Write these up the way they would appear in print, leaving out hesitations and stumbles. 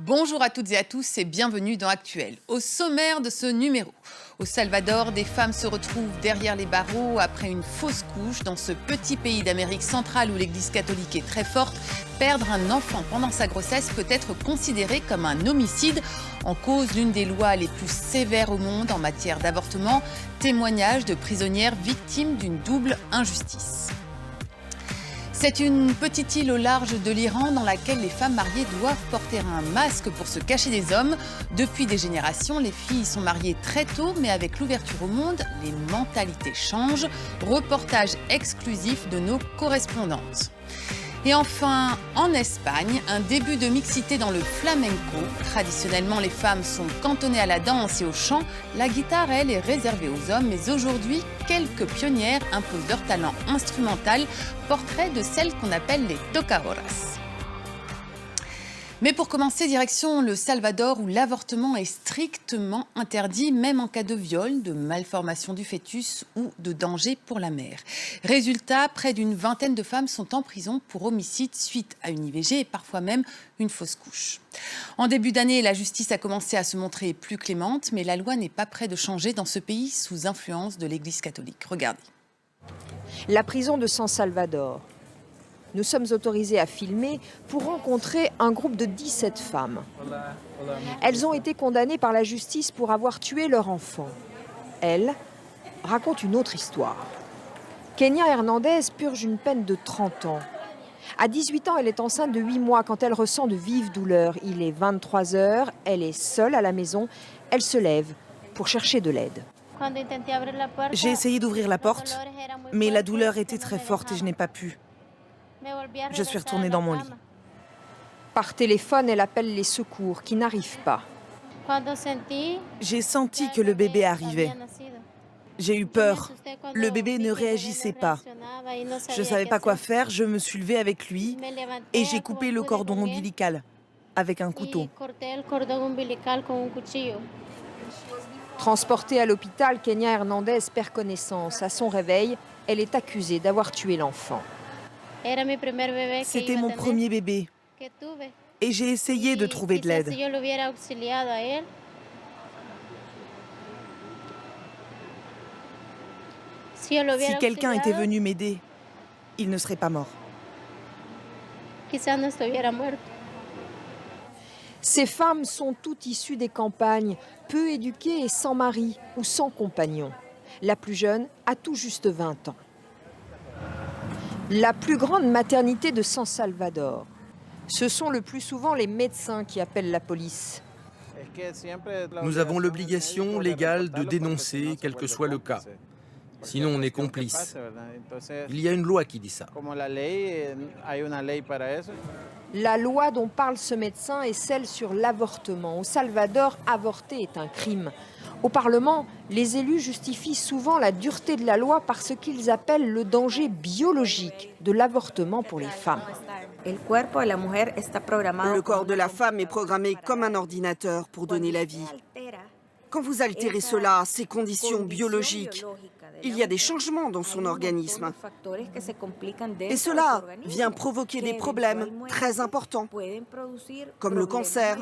Bonjour à toutes et à tous et bienvenue dans Actuel. Au sommaire de ce numéro, au Salvador, des femmes se retrouvent derrière les barreaux après une fausse couche. Dans ce petit pays d'Amérique centrale où l'église catholique est très forte, perdre un enfant pendant sa grossesse peut être considéré comme un homicide. En cause, l'une des lois les plus sévères au monde en matière d'avortement, témoignage de prisonnières victimes d'une double injustice. C'est une petite île au large de l'Iran dans laquelle les femmes mariées doivent porter un masque pour se cacher des hommes. Depuis des générations, les filles sont mariées très tôt, mais avec l'ouverture au monde, les mentalités changent. Reportage exclusif de nos correspondantes. Et enfin, en Espagne, un début de mixité dans le flamenco. Traditionnellement, les femmes sont cantonnées à la danse et au chant. La guitare, elle, est réservée aux hommes. Mais aujourd'hui, quelques pionnières imposent leur talent instrumental. Portrait de celles qu'on appelle les tocadoras. Mais pour commencer, direction le Salvador où l'avortement est strictement interdit, même en cas de viol, de malformation du fœtus ou de danger pour la mère. Résultat, près d'une vingtaine de femmes sont en prison pour homicide suite à une IVG et parfois même une fausse couche. En début d'année, la justice a commencé à se montrer plus clémente, mais la loi n'est pas près de changer dans ce pays sous influence de l'Église catholique. Regardez. La prison de San Salvador. Nous sommes autorisés à filmer pour rencontrer un groupe de 17 femmes. Elles ont été condamnées par la justice pour avoir tué leur enfant. Elles racontent une autre histoire. Kenia Hernandez purge une peine de 30 ans. À 18 ans, elle est enceinte de 8 mois quand elle ressent de vives douleurs. Il est 23 heures, elle est seule à la maison. Elle se lève pour chercher de l'aide. J'ai essayé d'ouvrir la porte, mais la douleur était très forte et je n'ai pas pu. Je suis retournée dans mon lit. Par téléphone, elle appelle les secours qui n'arrivent pas. J'ai senti que le bébé arrivait. J'ai eu peur. Le bébé ne réagissait pas. Je ne savais pas quoi faire, je me suis levée avec lui et j'ai coupé le cordon ombilical avec un couteau. Transportée à l'hôpital, Kenia Hernandez perd connaissance. À son réveil, elle est accusée d'avoir tué l'enfant. C'était mon premier bébé et j'ai essayé de trouver de l'aide. Si quelqu'un était venu m'aider, il ne serait pas mort. Ces femmes sont toutes issues des campagnes, peu éduquées et sans mari ou sans compagnon. La plus jeune a tout juste 20 ans. La plus grande maternité de San Salvador. Ce sont le plus souvent les médecins qui appellent la police. Nous avons l'obligation légale de dénoncer, quel que soit le cas. Sinon, on est complice. Il y a une loi qui dit ça. La loi dont parle ce médecin est celle sur l'avortement. Au Salvador, avorter est un crime. Au Parlement, les élus justifient souvent la dureté de la loi par ce qu'ils appellent le danger biologique de l'avortement pour les femmes. Le corps de la femme est programmé comme un ordinateur pour donner la vie. Quand vous altérez cela, ces conditions biologiques, il y a des changements dans son organisme. Et cela vient provoquer des problèmes très importants, comme le cancer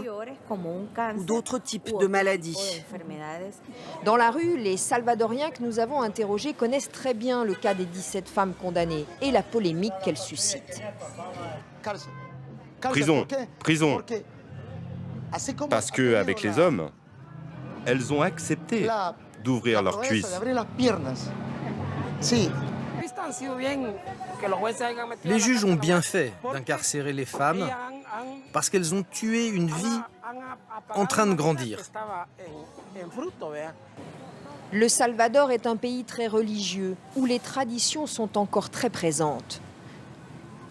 ou d'autres types de maladies. Dans la rue, les Salvadoriens que nous avons interrogés connaissent très bien le cas des 17 femmes condamnées et la polémique qu'elles suscitent. Prison. Parce qu'avec les hommes, elles ont accepté d'ouvrir leurs cuisses. Les juges ont bien fait d'incarcérer les femmes parce qu'elles ont tué une vie en train de grandir. Le Salvador est un pays très religieux où les traditions sont encore très présentes.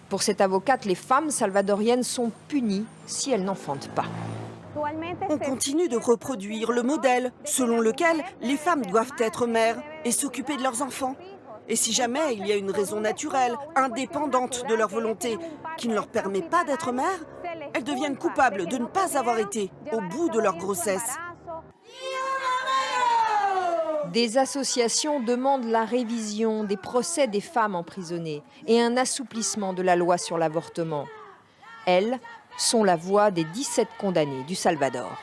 Pour cette avocate, les femmes salvadoriennes sont punies si elles n'enfantent pas. On continue de reproduire le modèle selon lequel les femmes doivent être mères et s'occuper de leurs enfants. Et si jamais il y a une raison naturelle, indépendante de leur volonté, qui ne leur permet pas d'être mères, elles deviennent coupables de ne pas avoir été au bout de leur grossesse. Des associations demandent la révision des procès des femmes emprisonnées et un assouplissement de la loi sur l'avortement. Elles sont la voix des 17 condamnés du Salvador.